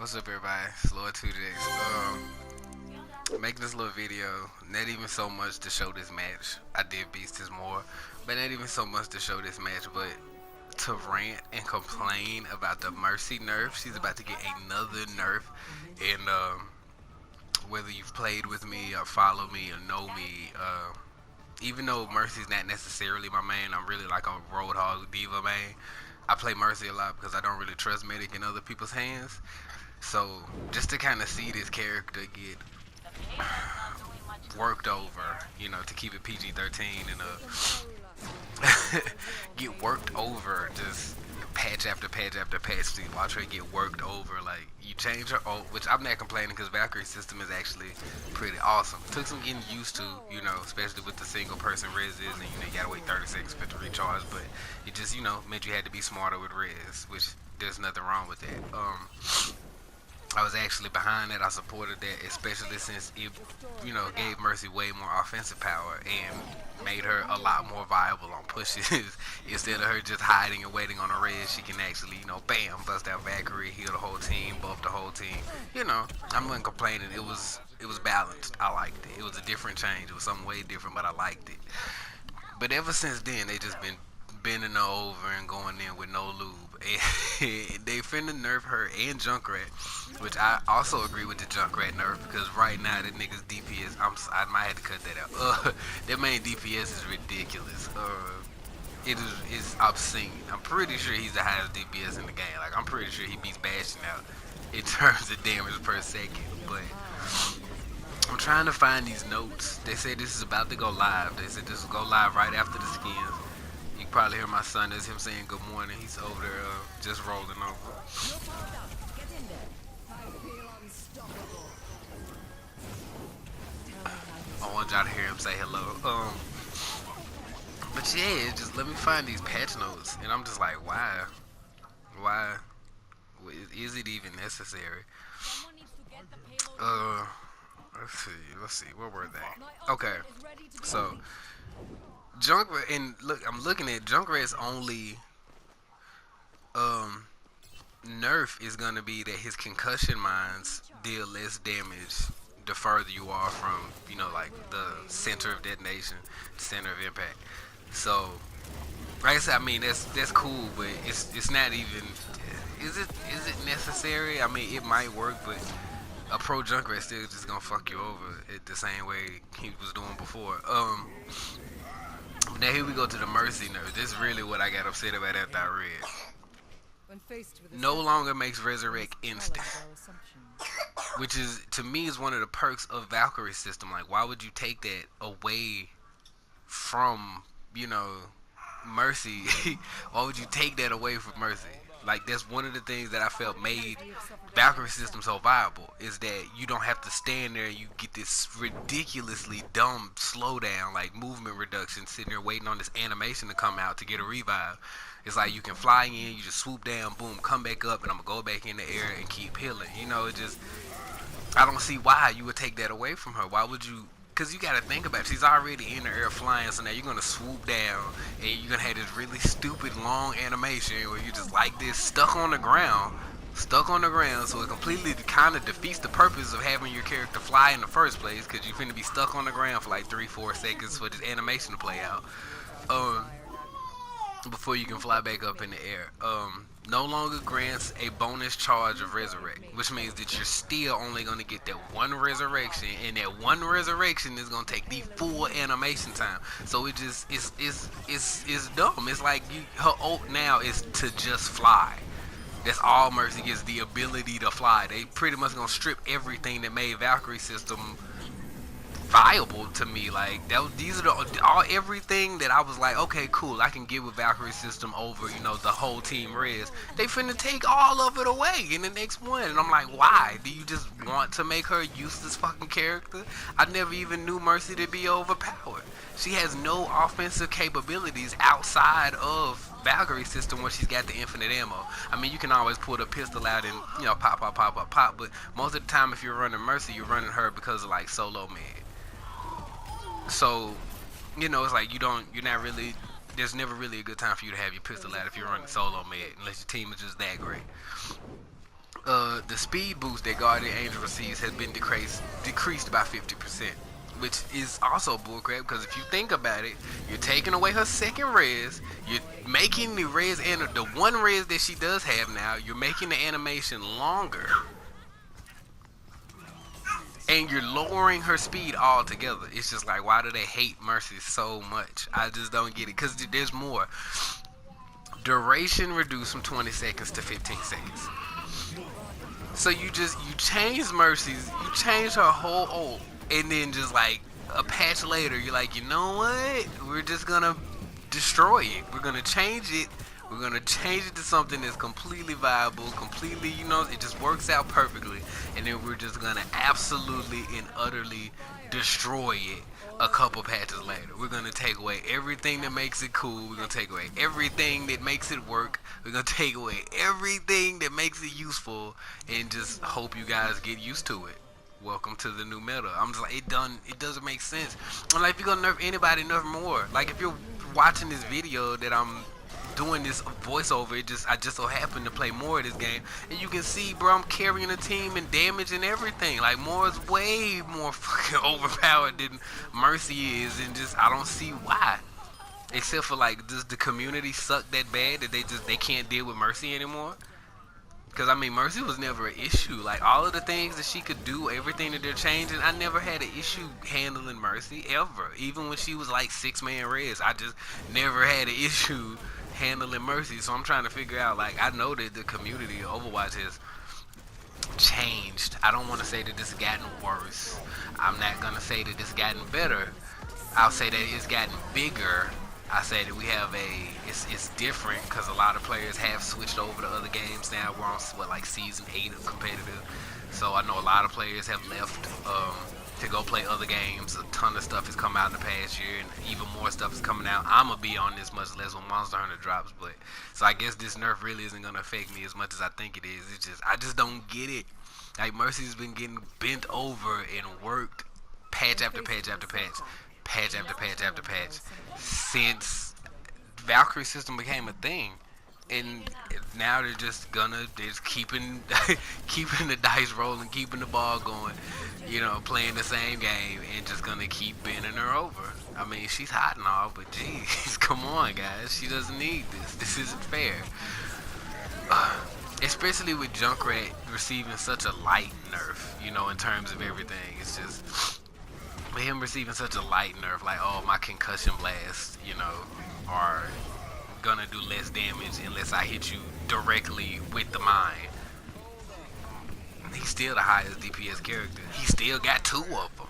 What's up, everybody? It's Lord 2J's. Making this little video, not even so much to show this match. I did Beast this more, but not even so much to show this match, but to rant and complain about the Mercy nerf. She's about to get another nerf, and whether you've played with me or follow me or know me, even though Mercy's not necessarily my main, I'm really like a Roadhog Diva main. I play Mercy a lot because I don't really trust Medic in other people's hands. So just to kind of see this character get worked over, to keep it PG-13 and get worked over, just patch after patch after patch to watch her get worked over. Like, you change her ult, which I'm not complaining because Valkyrie's system is actually pretty awesome. Took some getting used to, especially with the single person reses, and you gotta wait 30 seconds for it to recharge, but it just, meant you had to be smarter with res, which there's nothing wrong with that. I was actually behind that. I supported that, especially since it, gave Mercy way more offensive power and made her a lot more viable on pushes. Instead of her just hiding and waiting on a res, she can actually, bam, bust out Valkyrie, heal the whole team, buff the whole team. I'm not complaining. It was balanced. I liked it. It was a different change. It was something way different, but I liked it. But ever since then, they just been bending her over and going in with no lube. And they finna nerf her and Junkrat, which I also agree with the Junkrat nerf, because right now that nigga's DPS, I might have to cut that out. Their main DPS is ridiculous. It's obscene. I'm pretty sure he's the highest DPS in the game. Like, I'm pretty sure he beats Bastion out in terms of damage per second. But I'm trying to find these notes. They say this is about to go live. They said this will go live right after the skins. You probably hear my son. That's him saying good morning. He's over there just rolling over. I want y'all to hear him say hello. But yeah, just let me find these patch notes, and I'm just like, why? Is it even necessary? Let's see, where were they? Okay, so Junkrat, and look, I'm looking at Junkrat's only nerf is gonna be that his concussion mines deal less damage the further you are from, like the center of detonation, center of impact. So, like I said, I mean that's cool, but it's not even. Is it necessary? I mean, it might work, but a pro Junkrat still just gonna fuck you over it the same way he was doing before. Now here we go to the Mercy nerf. This is really what I got upset about after I read. No longer makes Resurrect instant, which is, to me, is one of the perks of Valkyrie's system. Like, why would you take that away from, Mercy? Why would you take that away from Mercy? Like, that's one of the things that I felt made Valkyrie's system so viable, is that you don't have to stand there and you get this ridiculously dumb slowdown, like movement reduction, sitting there waiting on this animation to come out to get a revive. It's like you can fly in, you just swoop down, boom, come back up, and I'm gonna go back in the air and keep healing. It just, I don't see why you would take that away from her. Why would you? Because you got to think about it. She's already in the air flying, so now you're going to swoop down, and you're going to have this really stupid long animation where you just like this, stuck on the ground, so it completely kind of defeats the purpose of having your character fly in the first place, because you're finna be stuck on the ground for like 3-4 seconds for this animation to play out. Before you can fly back up in the air. No longer grants a bonus charge of Resurrect, which means that you're still only going to get that one resurrection, and that one resurrection is going to take the full animation time. So it just, it's dumb. It's like her ult now is to just fly. That's all Mercy gets, the ability to fly. They pretty much going to strip everything that made Valkyrie's system viable to me. Like, these are everything that I was like, okay, cool, I can get with Valkyrie's system over, the whole team res. They finna take all of it away in the next one, and I'm like, why? Do you just want to make her a useless fucking character? I never even knew Mercy to be overpowered. She has no offensive capabilities outside of Valkyrie's system where she's got the infinite ammo. I mean, you can always pull the pistol out and, pop, but most of the time if you're running Mercy, you're running her because of like solo mid. So, it's like you're not really, there's never really a good time for you to have your pistol out if you're running solo mid, unless your team is just that great. the speed boost that Guardian Angel receives has been decreased by 50%, which is also bullcrap because if you think about it, you're taking away her second res, you're making the res and the one res that she does have now, you're making the animation longer, and you're lowering her speed altogether. It's just like, why do they hate Mercy so much? I just don't get it because there's more. Duration reduced from 20 seconds to 15 seconds. So you change Mercy's, you change her whole ult, and then just like a patch later, you're like, you know what? We're just gonna destroy it. We're gonna change it. We're gonna change it to something that's completely viable, completely, it just works out perfectly, and then we're just gonna absolutely and utterly destroy it a couple patches later. We're gonna take away everything that makes it cool. We're gonna take away everything that makes it work. We're gonna take away everything that makes it useful, and just hope you guys get used to it. Welcome to the new meta. I'm just like, it doesn't make sense. I'm like, if you're gonna nerf anybody, nerf more. Like, if you're watching this video that I'm doing this voiceover, I just so happen to play more of this game, and you can see, bro, I'm carrying a team and damage and everything. Like, Moira's way more fucking overpowered than Mercy is, and just I don't see why. Except for, like, does the community suck that bad that they can't deal with Mercy anymore? Because, I mean, Mercy was never an issue. Like, all of the things that she could do, everything that they're changing, I never had an issue handling Mercy, ever. Even when she was, like, 6-man res, I just never had an issue handling Mercy. So I'm trying to figure out, like, I know that the community of Overwatch has changed. I don't want to say that this has gotten worse. I'm not going to say that it's gotten better. I'll say that it's gotten bigger. I say that we have it's different because a lot of players have switched over to other games now. We're on like season 8 of competitive, so I know a lot of players have left to go play other games. A ton of stuff has come out in the past year, and even more stuff is coming out. I'm gonna be on this much less when Monster Hunter drops, but so I guess this nerf really isn't gonna affect me as much as I think it is. I just don't get it. Like, Mercy's been getting bent over and worked patch after patch after patch. Patch after patch after patch since Valkyrie system became a thing, and now they're just keeping keeping the dice rolling, keeping the ball going, playing the same game, and just gonna keep bending her over. I mean, she's hot and all, but geez, come on, guys, she doesn't need this. This isn't fair. Especially with Junkrat receiving such a light nerf, in terms of everything. It's just, with him receiving such a light nerf, like, oh, my concussion blasts, are gonna do less damage unless I hit you directly with the mine. He's still the highest DPS character. He still got 2 of them.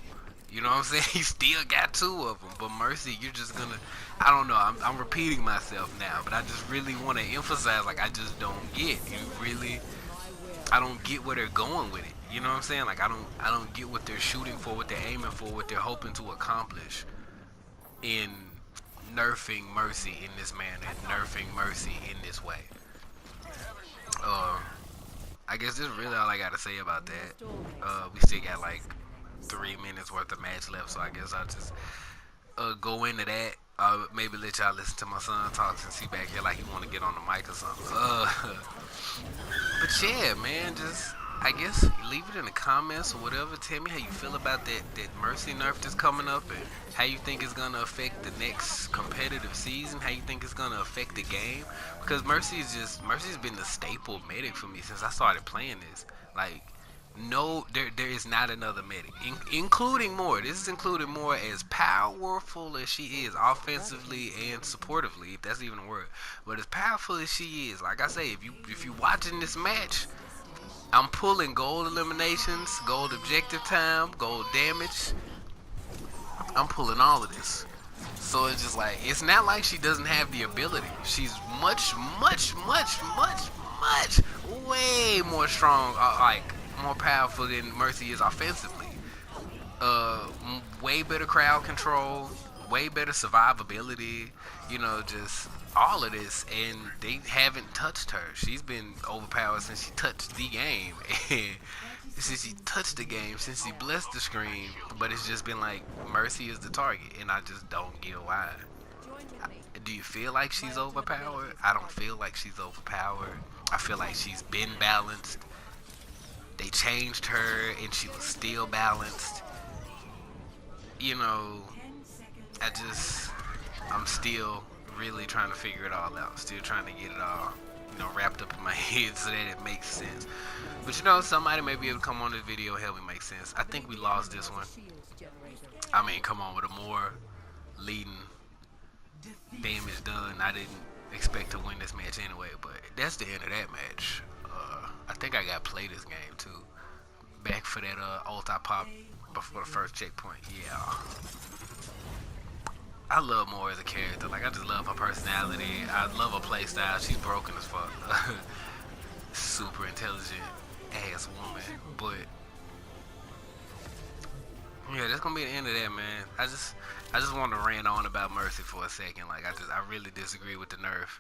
You know what I'm saying? He still got 2 of them. But Mercy, you're just gonna, I don't know, I'm repeating myself now, but I just really want to emphasize, like, I just don't get. I don't get where they're going with it. You know what I'm saying? Like, I don't get what they're shooting for, what they're aiming for, what they're hoping to accomplish in nerfing Mercy in this manner, nerfing Mercy in this way. I guess that's really all I gotta say about that. We still got like 3 minutes worth of match left, so I guess I'll just go into that. Maybe let y'all listen to my son talk since he back here like he want to get on the mic or something. But yeah, man, just, I guess, leave it in the comments or whatever. Tell me how you feel about that Mercy nerf that's coming up, and how you think it's going to affect the next competitive season, how you think it's going to affect the game. Because Mercy's been the staple medic for me since I started playing this. Like, no, there is not another medic, including Moira. This is including Moira, as powerful as she is offensively and supportively, if that's even a word. But as powerful as she is, like I say, if you watching this match, I'm pulling gold eliminations, gold objective time, gold damage. I'm pulling all of this. So it's just like, it's not like she doesn't have the ability. She's much, way more strong, like, more powerful than Mercy is offensively. Way better crowd control, way better survivability, just all of this, and they haven't touched her. She's been overpowered since she touched the game, and since she touched the game, since she blessed the screen, but it's just been like, Mercy is the target, and I just don't get why. Do you feel like she's overpowered? I don't feel like she's overpowered. I feel like she's been balanced. They changed her and she was still balanced. You know, I'm still really trying to figure it all out. Still trying to get it all, wrapped up in my head so that it makes sense. But somebody may be able to come on this video and help me make sense. I think we lost this one. I mean, come on, with a more leading damage done, I didn't expect to win this match anyway, but that's the end of that match. I think I got to play this game too. Back for that ult I popped before the first checkpoint. Yeah. I love Moira as a character. Like, I just love her personality. I love her playstyle. She's broken as fuck. Super intelligent ass woman. But yeah, that's gonna be the end of that, man. I just want to rant on about Mercy for a second. Like, I really disagree with the nerf.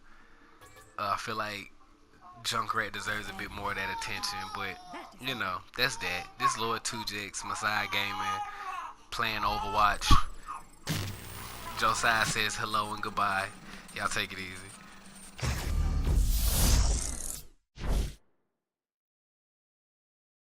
I feel like Junkrat deserves a bit more of that attention, but that's that. This Lord 2Jx, Masai Gaming, playing Overwatch. Josiah says hello and goodbye. Y'all take it easy.